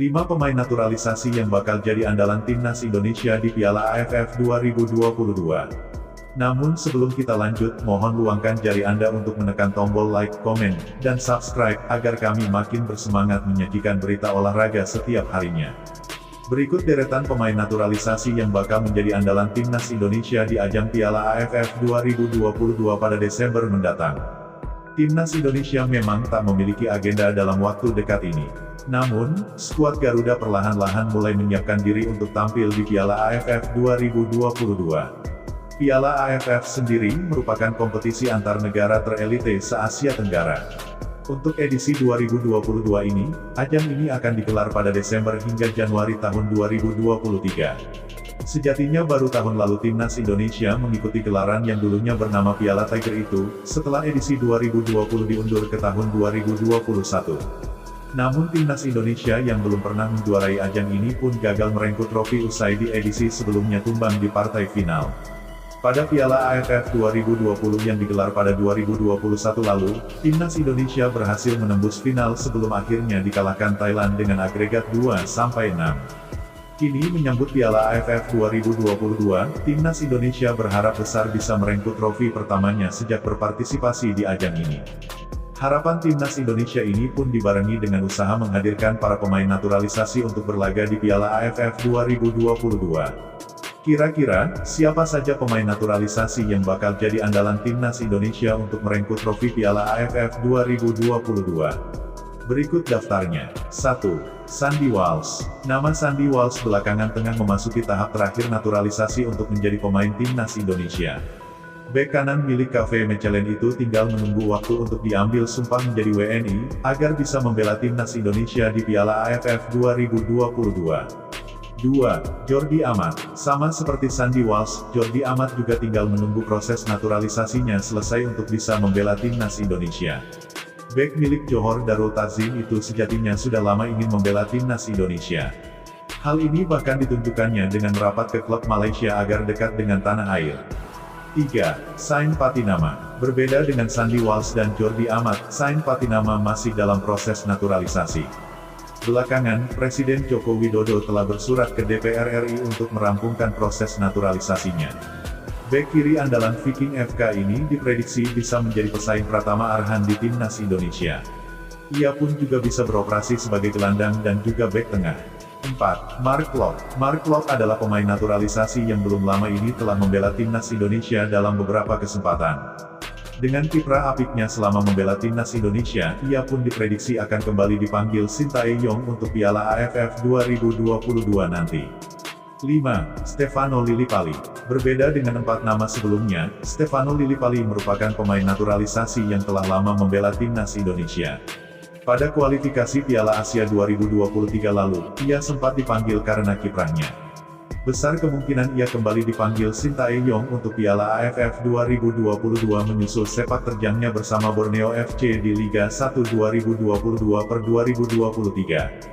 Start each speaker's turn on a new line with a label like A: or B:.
A: 5 pemain naturalisasi yang bakal jadi andalan timnas Indonesia di Piala AFF 2022. Namun sebelum kita lanjut, mohon luangkan jari Anda untuk menekan tombol like, komen, dan subscribe, agar kami makin bersemangat menyajikan berita olahraga setiap harinya. Berikut deretan pemain naturalisasi yang bakal menjadi andalan timnas Indonesia di ajang Piala AFF 2022 pada Desember mendatang. Timnas Indonesia memang tak memiliki agenda dalam waktu dekat ini. Namun, skuad Garuda perlahan-lahan mulai menyiapkan diri untuk tampil di Piala AFF 2022. Piala AFF sendiri merupakan kompetisi antar negara terelite se-Asia Tenggara. Untuk edisi 2022 ini, ajang ini akan digelar pada Desember hingga Januari tahun 2023. Sejatinya baru tahun lalu timnas Indonesia mengikuti gelaran yang dulunya bernama Piala Tiger itu, setelah edisi 2020 diundur ke tahun 2021. Namun timnas Indonesia yang belum pernah menjuarai ajang ini pun gagal merengkuh trofi usai di edisi sebelumnya tumbang di partai final. Pada Piala AFF 2020 yang digelar pada 2021 lalu, timnas Indonesia berhasil menembus final sebelum akhirnya dikalahkan Thailand dengan agregat 2-6. Kini menyambut Piala AFF 2022, timnas Indonesia berharap besar bisa merengkuh trofi pertamanya sejak berpartisipasi di ajang ini. Harapan timnas Indonesia ini pun dibarengi dengan usaha menghadirkan para pemain naturalisasi untuk berlaga di Piala AFF 2022. Kira-kira, siapa saja pemain naturalisasi yang bakal jadi andalan timnas Indonesia untuk merengkuh trofi Piala AFF 2022? Berikut daftarnya. 1. Sandy Walsh. Nama Sandy Walsh belakangan tengah memasuki tahap terakhir naturalisasi untuk menjadi pemain timnas Indonesia. Bek kanan milik KV Mechelen itu tinggal menunggu waktu untuk diambil sumpah menjadi WNI, agar bisa membela timnas Indonesia di Piala AFF 2022. 2. Jordi Amat. Sama seperti Sandy Walsh, Jordi Amat juga tinggal menunggu proses naturalisasinya selesai untuk bisa membela timnas Indonesia. Bek milik Johor Darul Takzim itu sejatinya sudah lama ingin membela timnas Indonesia. Hal ini bahkan ditunjukkannya dengan merapat ke klub Malaysia agar dekat dengan tanah air. 3. Sain Patinama. Berbeda dengan Sandy Walsh dan Jordi Amat, Sain Patinama masih dalam proses naturalisasi. Belakangan, Presiden Joko Widodo telah bersurat ke DPR RI untuk merampungkan proses naturalisasinya. Bek kiri andalan Viking FK ini diprediksi bisa menjadi pesaing Pratama Arhan di timnas Indonesia. Ia pun juga bisa beroperasi sebagai gelandang dan juga bek tengah. 4. Mark Klok. Mark Klok adalah pemain naturalisasi yang belum lama ini telah membela timnas Indonesia dalam beberapa kesempatan. Dengan kiprah apiknya selama membela timnas Indonesia, ia pun diprediksi akan kembali dipanggil Sintayong untuk Piala AFF 2022 nanti. 5. Stefano Lillipali. Berbeda dengan 4 nama sebelumnya, Stefano Lillipali merupakan pemain naturalisasi yang telah lama membela timnas Indonesia. Pada kualifikasi Piala Asia 2023 lalu, ia sempat dipanggil karena kiprahnya. Besar kemungkinan ia kembali dipanggil Sintayong untuk Piala AFF 2022 menyusul sepak terjangnya bersama Borneo FC di Liga 1 2022/2023.